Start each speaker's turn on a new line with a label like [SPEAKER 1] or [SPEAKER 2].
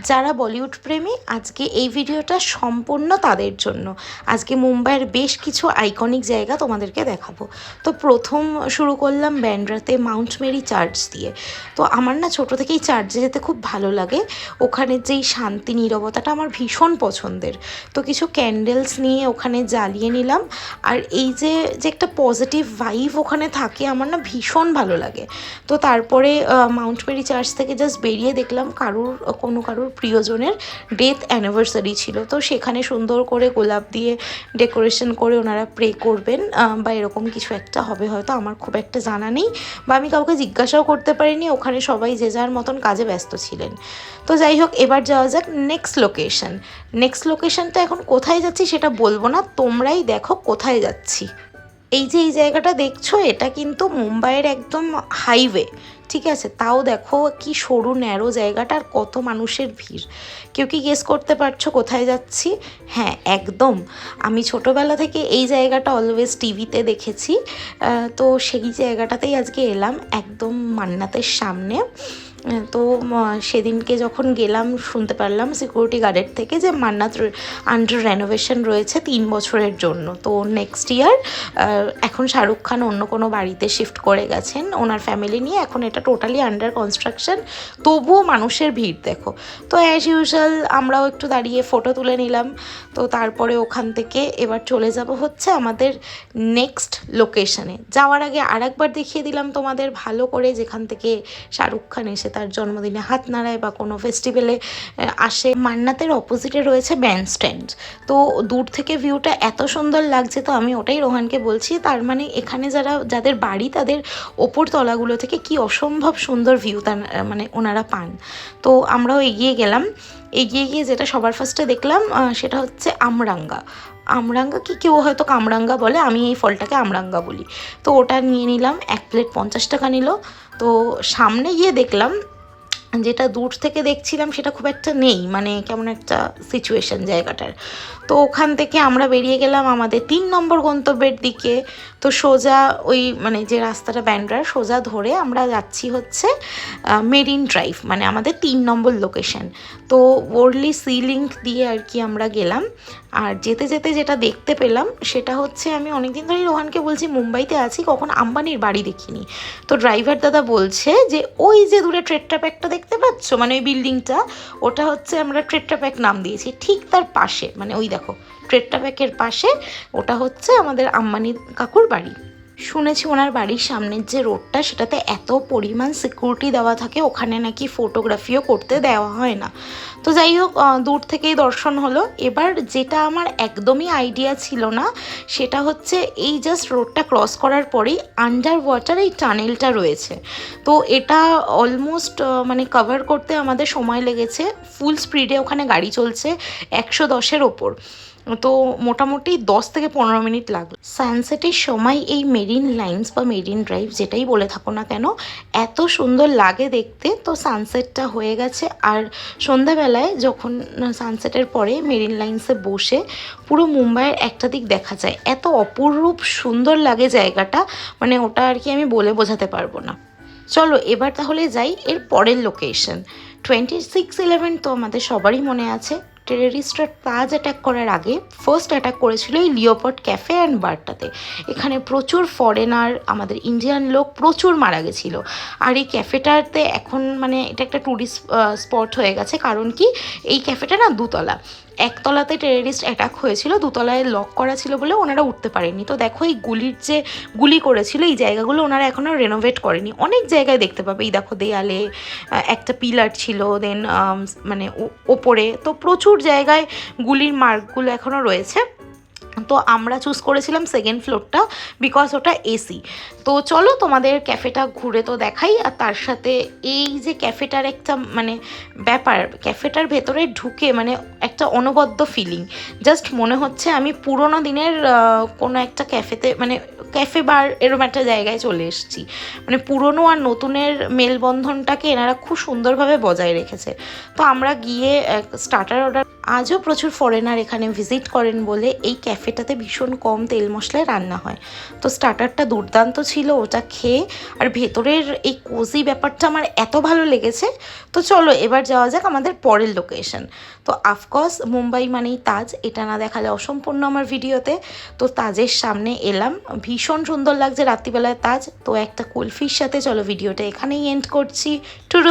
[SPEAKER 1] যারা বলিউড প্রেমী আজকে এই ভিডিওটা সম্পূর্ণ তাদের জন্য। আজকে মুম্বাইয়ের বেশ কিছু আইকনিক জায়গা তোমাদেরকে দেখাবো। তো প্রথম শুরু করলাম ব্যান্ড্রাতে মাউন্ট মেরি চার্চ দিয়ে। তো আমার না ছোটো থেকেই চার্চে যেতে খুব ভালো লাগে। ওখানে যেই শান্তি নীরবতাটা আমার ভীষণ পছন্দের। তো কিছু ক্যান্ডেলস নিয়ে ওখানে জ্বালিয়ে নিলাম। আর এই যে একটা পজিটিভ ভাইব ওখানে থাকে আমার না ভীষণ ভালো লাগে। তো তারপরে মাউন্ট মেরি চার্চ থেকে জাস্ট বেরিয়ে দেখলাম কারোর প্রিয়জনের ডেথ অ্যানিভার্সারি ছিল। তো সেখানে সুন্দর করে গোলাপ দিয়ে ডেকোরেশন করে ওনারা প্রে করবেন বা এরকম কিছু একটা হবে, হয়তো আমার খুব একটা জানা নেই বা আমি কাউকে জিজ্ঞাসাও করতে পারিনি। ওখানে সবাই যে যার মতন কাজে ব্যস্ত ছিলেন। তো যাই হোক, এবার যাওয়া যাক নেক্সট লোকেশনটা এখন কোথায় যাচ্ছি সেটা বলবো না, তোমরাই দেখো কোথায় যাচ্ছি। এই যে এই জায়গাটা দেখছো, এটা কিন্তু মুম্বাইয়ের একদম হাইওয়ে, ঠিক আছে? তাও দেখো কি সরু ন্যারো জায়গাটা আর কত মানুষের ভিড়। কেউ কি গেস করতে পারছো কোথায় যাচ্ছি? হ্যাঁ, একদম। আমি ছোটোবেলা থেকে এই জায়গাটা অলওয়েজ টিভিতে দেখেছি। তো সেই জায়গাটাতেই আজকে এলাম, একদম মান্নাতের সামনে। তো সেদিনকে যখন গেলাম শুনতে পারলাম সিকিউরিটি গার্ডের থেকে যে মান্নাত আন্ডার রেনোভেশন রয়েছে 3 বছরের জন্য। তো নেক্সট ইয়ার এখন শাহরুখ খান অন্য কোনো বাড়িতে শিফট করে গেছেন ওনার ফ্যামিলি নিয়ে, এখন এটা টোটালি আন্ডার কনস্ট্রাকশন। তবুও মানুষের ভিড় দেখো। তো অ্যাজ ইউজুয়াল আমরাও একটু দাঁড়িয়ে ফটো তুলে নিলাম। তো তারপরে ওখান থেকে এবার চলে যাব হচ্ছে আমাদের নেক্সট লোকেশনে। যাওয়ার আগে আরেকবার দেখিয়ে দিলাম তোমাদের ভালো করে, যেখান থেকে শাহরুখ খান এসে তার জন্মদিনে হাত নাড়ায় বা কোনো ফেস্টিভ্যালে আসে। মান্নাতের অপোজিটে রয়েছে ব্যান্ড স্ট্যান্ড। তো দূর থেকে ভিউটা এত সুন্দর লাগছে, তো আমি ওটাই রোহানকে বলছি, তার মানে এখানে যাদের বাড়ি তাদের ওপর তলাগুলো থেকে কি অসম্ভব সুন্দর ভিউ মানে ওনারা পান। তো আমরাও এগিয়ে গেলাম। এগিয়ে গিয়ে যেটা সবার ফার্স্টে দেখলাম সেটা হচ্ছে আমরাঙ্গা কি কেউ হয়তো কামরাঙ্গা বলে, আমি এই ফলটাকে আমরাঙ্গা বলি। তো ওটা নিয়ে নিলাম, 1 প্লেট 50 টাকা নিল। তো সামনে গিয়ে দেখলাম যেটা দূর থেকে দেখছিলাম সেটা খুব একটা নেই, মানে কেমন একটা সিচুয়েশন জায়গাটার। তো ওখান থেকে আমরা বেরিয়ে গেলাম আমাদের 3 নম্বর গন্তব্যের দিকে। তো সোজা ওই মানে যে রাস্তাটা ব্যান্ড্রার সোজা ধরে আমরা যাচ্ছি হচ্ছে মেরিন ড্রাইভ, মানে আমাদের 3 নম্বর লোকেশন। তো ওয়ার্লি সি লিঙ্ক দিয়ে আর কি আমরা গেলাম। আর যেতে যেতে যেটা দেখতে পেলাম সেটা হচ্ছে, আমি অনেকদিন ধরেই রোহানকে বলছি মুম্বাইতে আছি, কখন আম্বানির বাড়ি দেখিনি। তো ড্রাইভার দাদা বলছে যে ওই যে দূরে ট্রেট্রা প্যাকটা দেখতে পাচ্ছ, মানে ওই বিল্ডিংটা, ওটা হচ্ছে আমরা ট্রেট্রা প্যাক নাম দিয়েছি। ঠিক তার পাশে, মানে ওই দেখো ট্রেট্রা প্যাকের পাশে ওটা হচ্ছে আমাদের আম্বানি কাকুর বাড়ি। শুনেছি ওনার বাড়ির সামনের যে রোডটা সেটাতে এত পরিমাণ সিকিউরিটি দেওয়া থাকে, ওখানে নাকি ফটোগ্রাফিও করতে দেওয়া হয় না। তো যাই হোক, দূর থেকেই দর্শন হলো। এবার যেটা আমার একদমই আইডিয়া ছিল না সেটা হচ্ছে এই জাস্ট রোডটা ক্রস করার পরেই আন্ডার ওয়াটার এই টানেলটা রয়েছে। তো এটা অলমোস্ট মানে কভার করতে আমাদের সময় লেগেছে, ফুল স্পিডে ওখানে গাড়ি চলছে 110-এর ওপর। তো মোটামুটি 10 থেকে 15 মিনিট লাগলো। সানসেটের সময় এই মেরিন লাইন্স বা মেরিন ড্রাইভ যেটাই বলে থাকো না কেন, এত সুন্দর লাগে দেখতে। তো সানসেটটা হয়ে গেছে, আর সন্ধ্যাবেলায় যখন সানসেটের পরে মেরিন লাইন্সে বসে পুরো মুম্বাইয়ের একটা দিক দেখা যায়, এত অপরূপ সুন্দর লাগে জায়গাটা, মানে ওটা আর কি আমি বলে বোঝাতে পারবো না। চলো এবার তাহলে যাই এর পরের লোকেশন। 26/11 তো আমাদের সবারই মনে আছে, টেররিস্টরা তাজ অ্যাটাক করার আগে ফার্স্ট অ্যাটাক করেছিল এই লিওপোর্ড ক্যাফে অ্যান্ড বারটাতে। এখানে প্রচুর ফরেনার, আমাদের ইন্ডিয়ান লোক প্রচুর মারা গেছিলো। আর এই ক্যাফেটাতে এখন মানে এটা একটা ট্যুরিস্ট স্পট হয়ে গেছে, কারণ কি এই ক্যাফেটা না দুতলা। একতলাতে টেররিস্ট অ্যাটাক হয়েছিল, দুতলায় লক করা ছিল বলে ওনারা উঠতে পারেনি। তো দেখো এই গুলি করেছিল এই জায়গাগুলো ওনারা এখনও রেনোভেট করেনি। অনেক জায়গায় দেখতে পাবে, এই দেখো দেয়ালে একটা পিলার ছিল, দেন মানে ওপরে তো প্রচুর জায়গায় গুলির মার্কগুলো এখনও রয়েছে। তো আমরা চুজ করেছিলাম 2nd ফ্লোরটা, বিকজ ওটা এসি। তো চলো তোমাদের ক্যাফেটা ঘুরে তো দেখাই। আর তার সাথে এই যে ক্যাফেটার একটা মানে ব্যাপার, ক্যাফেটার ভেতরে ঢুকে মানে একটা অনবদ্য ফিলিং। জাস্ট মনে হচ্ছে আমি পুরোনো দিনের কোনো একটা ক্যাফেতে, মানে ক্যাফে বার এরম একটা জায়গায় চলে এসেছি। মানে পুরনো আর নতুনের মেলবন্ধনটাকে এনারা খুব সুন্দরভাবে বজায় রেখেছে। তো আমরা গিয়ে স্টার্টার অর্ডার, আজও প্রচুর ফরেনার এখানে ভিজিট করেন বলে এই ক্যাফেটাতে ভীষণ কম তেল মশলায় রান্না হয়। তো স্টার্টারটা দুর্দান্ত ছিল, ওটা খেয়ে আর ভেতরের এই কোজি ব্যাপারটা আমার এত ভালো লেগেছে। তো চলো এবার যাওয়া যাক আমাদের পরের লোকেশন। তো অফকোর্স মুম্বাই মানেই তাজ, এটা না দেখালে অসম্পূর্ণ আমার ভিডিওতে। তো তাজের সামনে এলাম, ভীষণ সুন্দর লাগছে রাত্রিবেলায় তাজ। তো একটা কুলফির সাথে চলো ভিডিওটা এখানেই এন্ড করছি। টুরু।